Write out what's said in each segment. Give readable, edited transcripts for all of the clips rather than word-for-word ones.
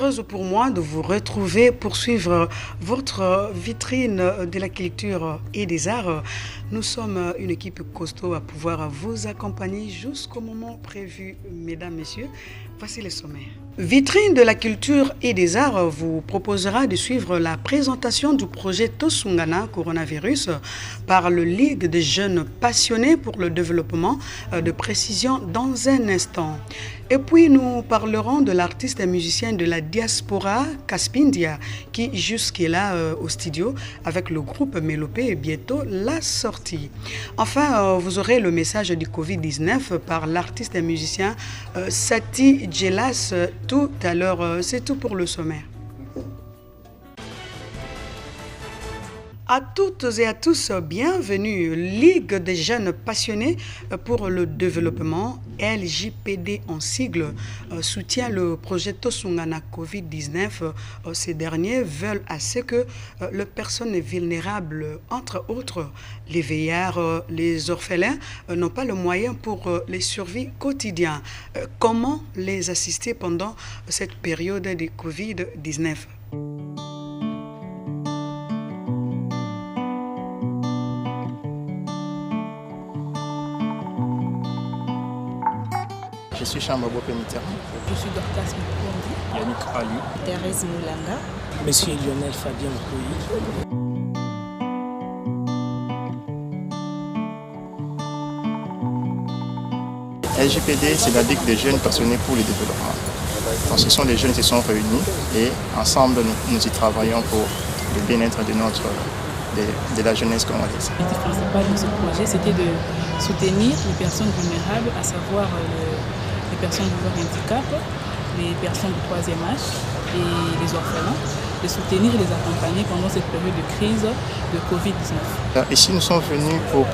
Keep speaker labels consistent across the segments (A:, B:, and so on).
A: heureuse pour moi de vous retrouver pour suivre votre vitrine de la culture et des arts. Nous sommes une équipe costaud à pouvoir vous accompagner jusqu'au moment prévu, mesdames, messieurs. Voici les sommaires. Vitrine de la culture et des arts vous proposera de suivre la présentation du projet Tosungana Coronavirus par le Ligue des jeunes passionnés pour le développement de précision dans un instant. Et puis nous parlerons de l'artiste et musicien de la diaspora Caspindia qui jusqu'à au studio avec le groupe Mélopée et bientôt la sortie. Enfin, vous aurez le message du Covid-19 par l'artiste et musicien Sati Djelas tout à l'heure. C'est tout pour le sommaire. À toutes et à tous, bienvenue. Ligue des jeunes passionnés pour le développement, LJPD en sigle, soutient le projet Tosungana Covid-19. Ces derniers veulent à ce que les personnes vulnérables, entre autres les vieillards, les orphelins, n'ont pas le moyen pour les survies quotidiennes. Comment les assister pendant cette période de Covid-19?
B: Je suis Chambabo Pénitera.
C: Je suis Dorcas Moukondi.
D: Yannick Ali.
C: Thérèse Moulanga.
E: Monsieur Lionel Fabien Moukoui.
B: LJPD, c'est la Ligue des jeunes passionnés pour le développement. Donc, ce sont les jeunes qui sont réunis et ensemble nous y travaillons pour le bien-être de la jeunesse congolaise.
C: L'objectif principal de ce projet, c'était de soutenir les personnes vulnérables, à savoir les personnes vivant handicap, les personnes du troisième âge et les orphelins, de soutenir et les accompagner pendant cette période de crise de Covid-19.
B: Ici, nous sommes venus pour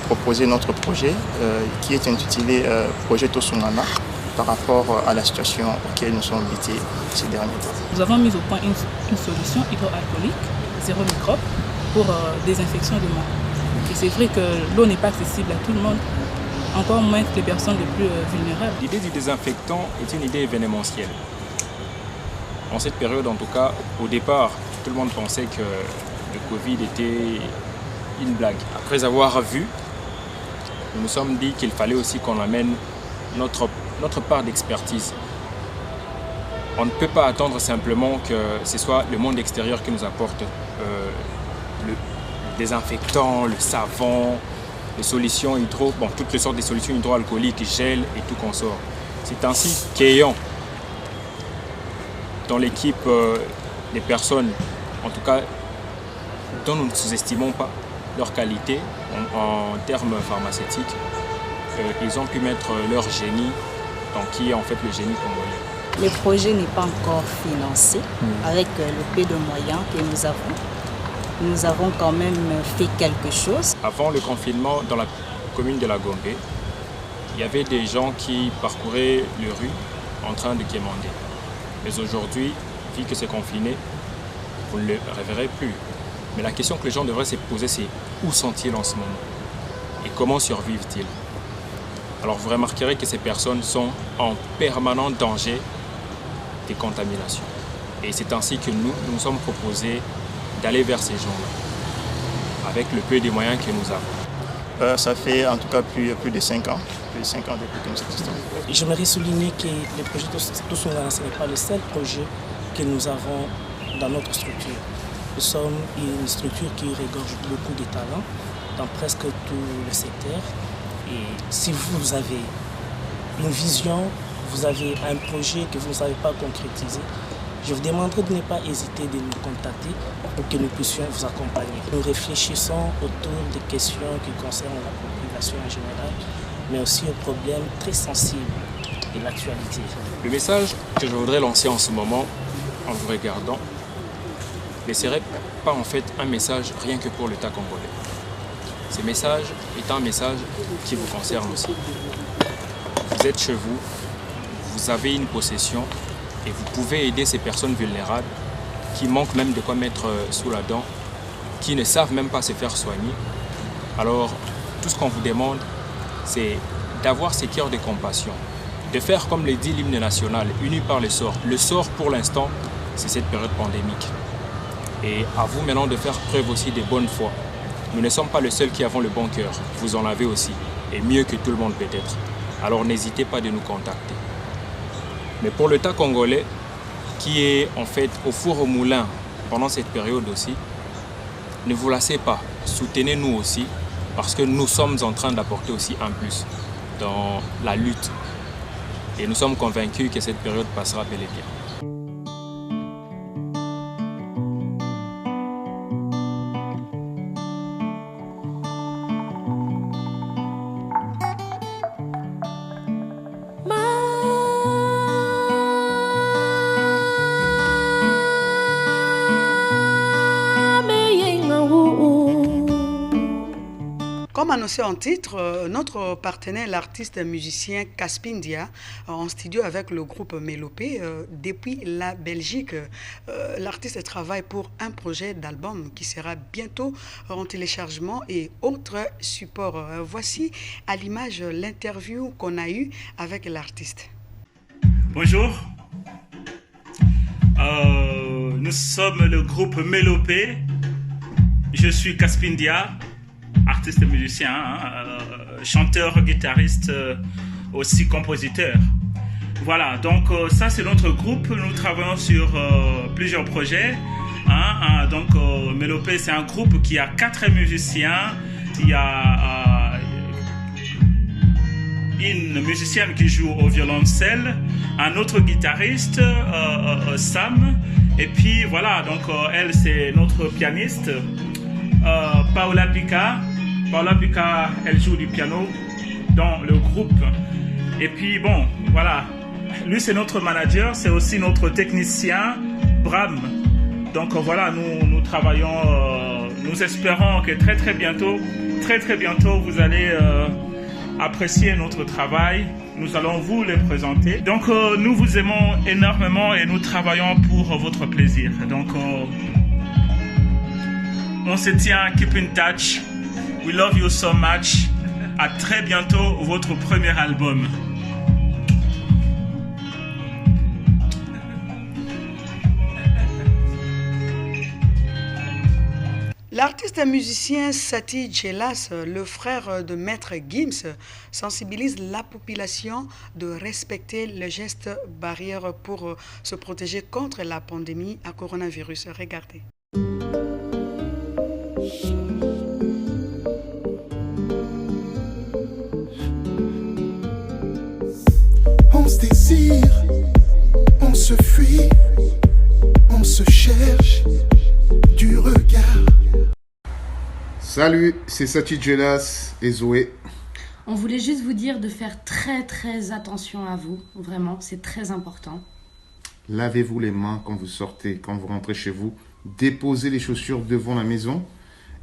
B: proposer notre projet qui est intitulé Projet Tosungana par rapport à la situation auquel nous sommes invités ces derniers temps.
C: Nous avons mis au point une solution hydroalcoolique, zéro microbe, pour désinfection de mains. Et c'est vrai que l'eau n'est pas accessible à tout le monde, encore moins que les personnes les plus vulnérables.
D: L'idée du désinfectant est une idée événementielle. En cette période, en tout cas, au départ, tout le monde pensait que le Covid était une blague. Après avoir vu, nous nous sommes dit qu'il fallait aussi qu'on amène notre part d'expertise. On ne peut pas attendre simplement que ce soit le monde extérieur qui nous apporte le désinfectant, le savon, les solutions toutes les sortes de solutions hydroalcooliques, gel et tout consort. C'est ainsi qu'ayant dans l'équipe des personnes, en tout cas, dont nous ne sous-estimons pas leur qualité en termes pharmaceutiques, ils ont pu mettre leur génie, dans qui est en fait le génie congolais.
F: Le projet n'est pas encore financé avec le peu de moyens que nous avons. Nous avons quand même fait quelque chose.
D: Avant le confinement, dans la commune de la Gombe, il y avait des gens qui parcouraient les rues en train de quémander. Mais aujourd'hui, vu que c'est confiné, vous ne le reverrez plus. Mais la question que les gens devraient se poser, c'est où sont-ils en ce moment? Et comment survivent-ils? Alors vous remarquerez que ces personnes sont en permanent danger des contaminations. Et c'est ainsi que nous nous sommes proposés d'aller vers ces gens-là, avec le peu de moyens que nous avons.
B: Ça fait en tout cas plus de 5 ans. Plus de 5 ans depuis que nous existons.
E: J'aimerais souligner que le projet Tosungana, ce n'est pas le seul projet que nous avons dans notre structure. Nous sommes une structure qui regorge beaucoup de talents dans presque tout le secteur. Et si vous avez une vision, vous avez un projet que vous ne savez pas concrétiser, je vous demanderai de ne pas hésiter de nous contacter pour que nous puissions vous accompagner. Nous réfléchissons autour des questions qui concernent la population en général, mais aussi aux problèmes très sensibles de l'actualité.
D: Le message que je voudrais lancer en ce moment, en vous regardant, ne serait pas en fait un message rien que pour l'État congolais. Ce message est un message qui vous concerne aussi. Vous êtes chez vous, vous avez une possession et vous pouvez aider ces personnes vulnérables qui manquent même de quoi mettre sous la dent, qui ne savent même pas se faire soigner. Alors, tout ce qu'on vous demande, c'est d'avoir ce cœur de compassion, de faire, comme le dit l'hymne national, uni par le sort. Le sort, pour l'instant, c'est cette période pandémique. Et à vous maintenant de faire preuve aussi de bonne foi. Nous ne sommes pas les seuls qui avons le bon cœur. Vous en avez aussi, et mieux que tout le monde peut-être. Alors n'hésitez pas de nous contacter. Mais pour l'État congolais, qui est en fait au four au moulin pendant cette période aussi, ne vous lassez pas, soutenez-nous aussi, parce que nous sommes en train d'apporter aussi un plus dans la lutte. Et nous sommes convaincus que cette période passera bel et bien.
A: Comme annoncé en titre, notre partenaire, l'artiste musicien Caspindia, en studio avec le groupe Mélopée, depuis la Belgique, l'artiste travaille pour un projet d'album qui sera bientôt en téléchargement et autres supports. Voici à l'image l'interview qu'on a eue avec l'artiste.
G: Bonjour, nous sommes le groupe Mélopée. Je suis Caspindia, artiste et musicien, chanteur, guitariste, aussi compositeur. Voilà, donc ça c'est notre groupe. Nous travaillons sur plusieurs projets. Donc Mélopée, c'est un groupe qui a 4 musiciens. Il y a une musicienne qui joue au violoncelle, un autre guitariste, Sam. Et puis voilà, donc elle c'est notre pianiste, Paola Pica. Paola Pica, elle joue du piano dans le groupe. Et puis bon, voilà, lui c'est notre manager, c'est aussi notre technicien, Bram. Donc voilà, nous travaillons, nous espérons que très bientôt, vous allez apprécier notre travail. Nous allons vous les présenter. Donc nous vous aimons énormément et nous travaillons pour votre plaisir. Donc on se tient, keep in touch. We love you so much. À très bientôt, votre premier album.
A: L'artiste et musicien Sati Djelas, le frère de Maître Gims, sensibilise la population de respecter les gestes barrières pour se protéger contre la pandémie à coronavirus. Regardez.
H: On se désire, on se fuit, on se cherche du regard.
I: Salut, c'est Sati Djelas et Zoé.
J: On voulait juste vous dire de faire très attention à vous, vraiment, c'est très important.
I: Lavez-vous les mains quand vous sortez, quand vous rentrez chez vous. Déposez les chaussures devant la maison.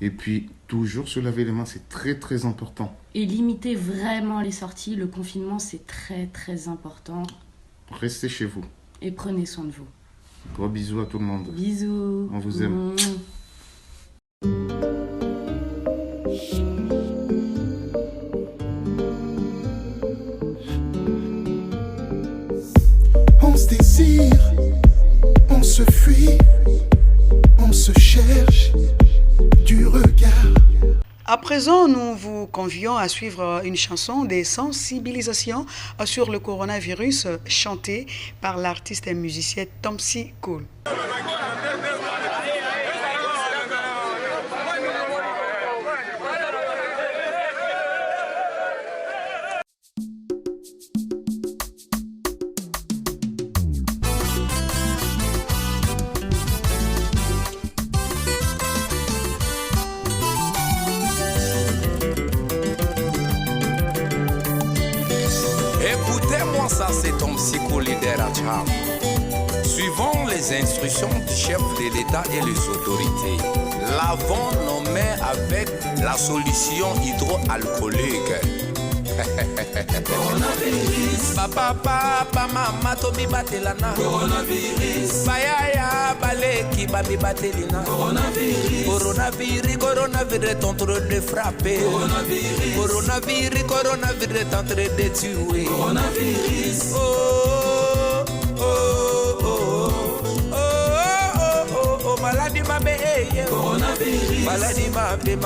I: Et puis, toujours se laver les mains, c'est très important.
J: Et limitez vraiment les sorties, le confinement c'est très important.
I: Restez chez vous.
J: Et prenez soin de vous.
I: Gros bisous à tout le monde.
J: Bisous.
I: On vous aime.
H: On se désire, on se fuit, on se cherche du regard.
A: À présent, nous vous convions à suivre une chanson de sensibilisation sur le coronavirus chantée par l'artiste et musicien Tomsi Cool.
K: Écoutez-moi, ça c'est ton psycho-leader à Tcham. Suivant les instructions du chef de l'État et les autorités, lavons nos mains avec la solution hydroalcoolique. Coronavirus, papa, mama, tomi batelana. Coronavirus. Bayaya, baleki, babi batelina. Coronavirus. Coronavirus est en train de frapper. Coronavirus est en train de tuer. Coronavirus. Maladie mabe, coronavirus. Maladie mabe,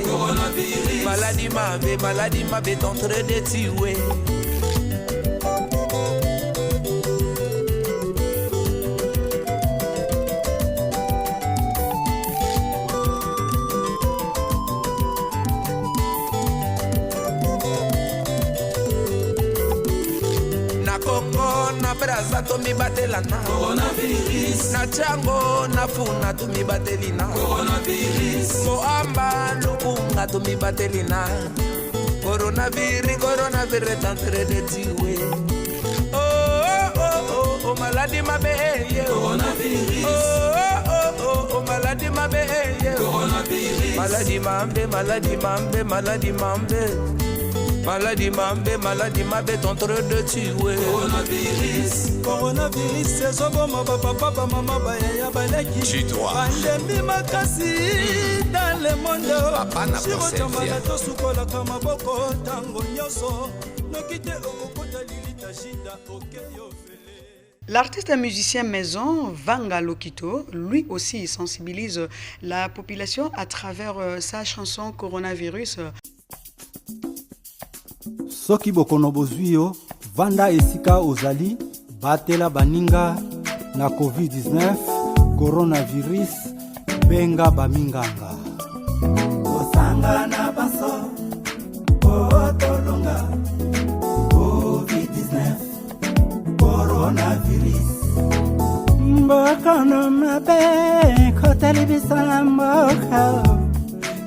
K: coronavirus. Maladie mabe, est en train de tuer. Na braza to mi batelana. Coronavirus. Na chango na funa to mi batelina. Coronavirus. Moamba lukunga to mi batelina. Coronavirus est en train de tuer. Oh, maladie mabe. Coronavirus. Oh, maladie mabe. Coronavirus. Maladie mambe. Maladie mabe, est en train de tuer.
L: Coronavirus, c'est Zoboma, papa, maman, bayaya, baleki.
K: Chitois.
L: Pandémie makasi dans le monde.
K: Papa n'a pas servi.
L: Sukola kama boko tango nyoso. Nokite okokota lilita shida okeyo fele.
A: L'artiste et musicien maison Vanga Lokito, lui aussi sensibilise la population à travers sa chanson Coronavirus.
M: Soki bokono bozwi yo vanda esika ozali batela baninga na COVID-19 coronavirus benga baminganga osanga na baso otolonga COVID-19 coronavirus mbokono mabe kotelibisana mboka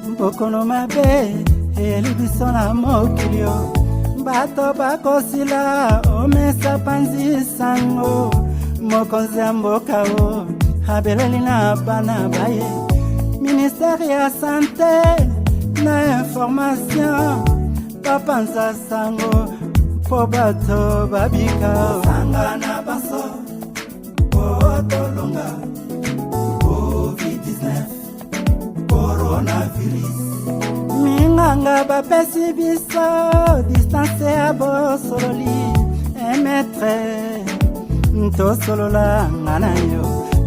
M: mbokono mabe elibisana mokilio bato bakosila omesa panzi sango mokonzi ya mboka o abeleli na bana baye ministère ya santé na information bapanza sango po bato babika sanga na baso otolonga COVID-19 coronavirus minganga bapesi biso distance ya bosololi emetre tosolola nga na yo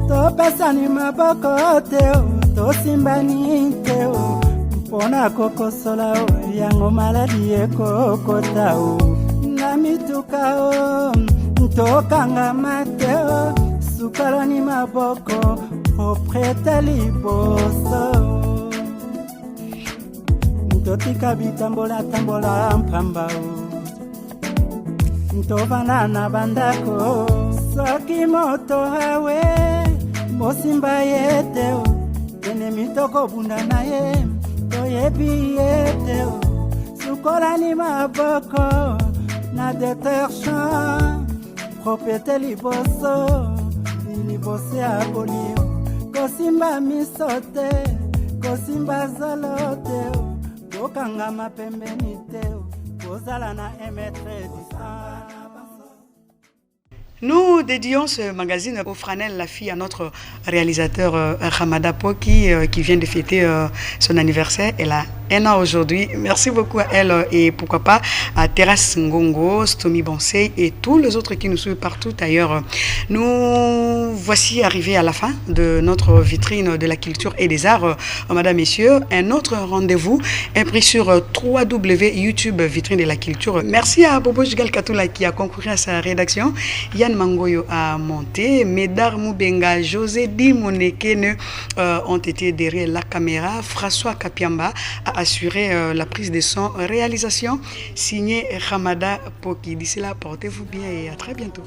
M: topesani maboko teo tosimbani teo mpona kokosola o yango maladi ekokota o na mituka o tokanga mateo sukalani maboko opreta liboso totika bitambola mpamba ntovana na bandako soki moto hawe mosimba yeteo ene mitoko bunda na ye toyebi yeteo sukolani maboko na detergent propete liboso ya bolio kosimba misote kosimba zoloteo kokangama pembeni teo kozala na emetre distance.
A: Nous dédions ce magazine au Franel, la fille, à notre réalisateur Hamada Poki qui vient de fêter son anniversaire. Elle a un an aujourd'hui. Merci beaucoup à elle et pourquoi pas à Terrasse Ngongo, Stomy Bonsey et tous les autres qui nous suivent partout ailleurs. Nous voici arrivés à la fin de notre vitrine de la culture et des arts. Madame, messieurs, un autre rendez-vous est pris sur www.youtube Vitrine de la culture. Merci à Bobo Jigal Katoula qui a concouru à sa rédaction. Yann Mangoyo a monté, Médard Moubenga, José Di Monekene ont été derrière la caméra, François Kapiamba a assuré la prise de son, réalisation, signé Hamada Poki. D'ici là, portez-vous bien et à très bientôt.